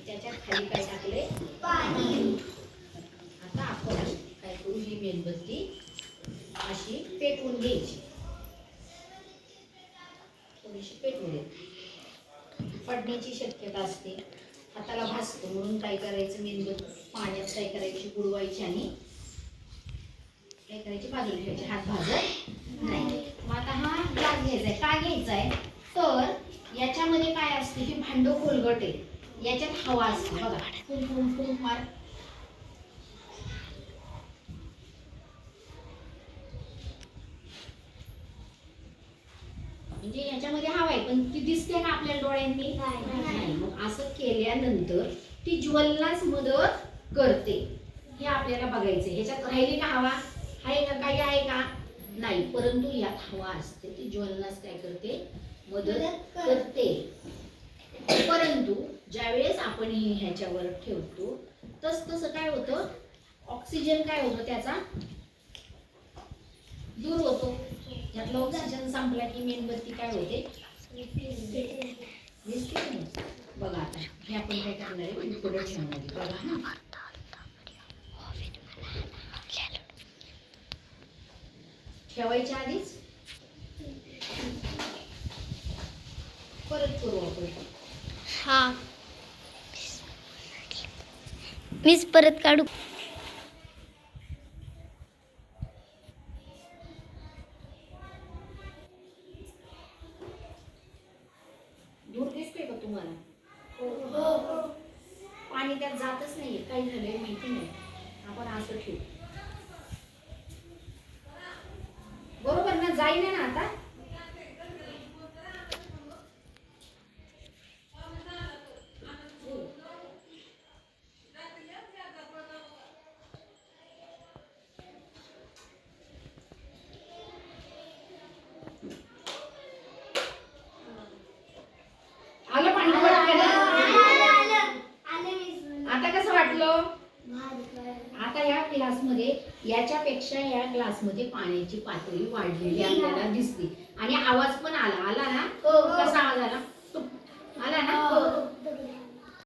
त्याच्यात खाली काय टाकले पाणी. आता आपण काय करू ही मेणबत्ती अशी पेटवून घ्यायची. थोडीशी पेटवू दे. पडण्याची शक्यता असते. हाताला भासतो म्हणून काय करायचं मेणबत्ती पाण्यात काय करायची बुडवायची आणि काय करायची बाजूला ठेवायची हात भाजत नाही. मग आता हा ग्लास घ्यायचा आहे. का घ्यायचा आहे तर याच्यामध्ये काय असते हे भांड खोलगट आहे. याच्यात हवा असते बघा. फुम फुम फुम मार. म्हणजे याच्यामध्ये हवा आहे पण ती दिसते का आपल्या डोळ्यांनी नाही. मग असं केल्यानंतर ती ज्वलनास मदत करते हे आपल्याला बघायचं. ह्याच्यात राहिली का हवा आहे का काही आहे का नाही. परंतु यात हवा असते ती ज्वलनास काय करते मदत करते. परंतु ज्यावेळेस आपण हे ह्याच्यावर ठेवतो तसं काय होतं ऑक्सिजन काय होतं त्याचा दूर होतो. यातला ऑक्सिजन संपला की मेणबत्ती काय होते दिसते नाही. बघा आता हे आपण काय करणार आहे पुढे ठेवणार आहे. बघा ठेवायच्या आधीच परत करू आपण. हा मीच परत काढू. दूर दिसतोय का तुम्हाला? हो. पाणी त्यात जातच नाहीये. काय झालंय माहिती नाही. आपण असं ठेवू. बरोबर ना जाईना ना आता. आलं पाणी आता कसं वाटलं? आता या ग्लासमध्ये याच्यापेक्षा या ग्लासमध्ये पाण्याची पातळी वाढलेली आपल्याला दिसते आणि आवाज पण आला ना. कसा आवाज आला? आला ना.